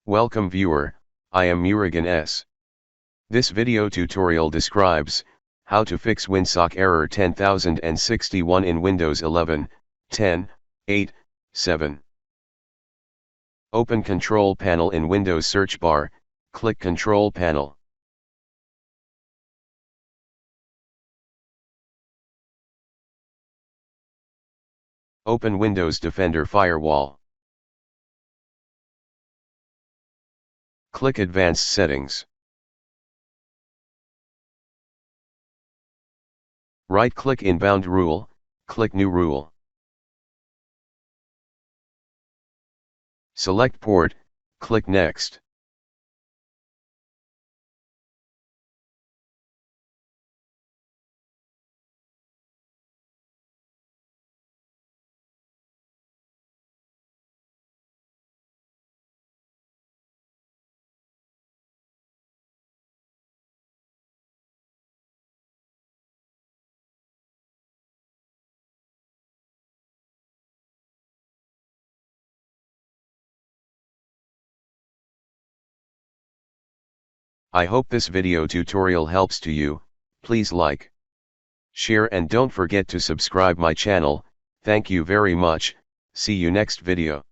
Welcome viewer, I am Murugan S. This video tutorial describes how to fix Winsock error 10061 in Windows 11, 10, 8, 7. Open Control Panel in Windows search bar, click Control Panel. Open Windows Defender Firewall. Click Advanced Settings. Right-click Inbound Rule, click New Rule. Select Port, click Next. I hope this video tutorial helps to you. Please like, share and don't forget to subscribe my channel. Thank you very much. See you next video.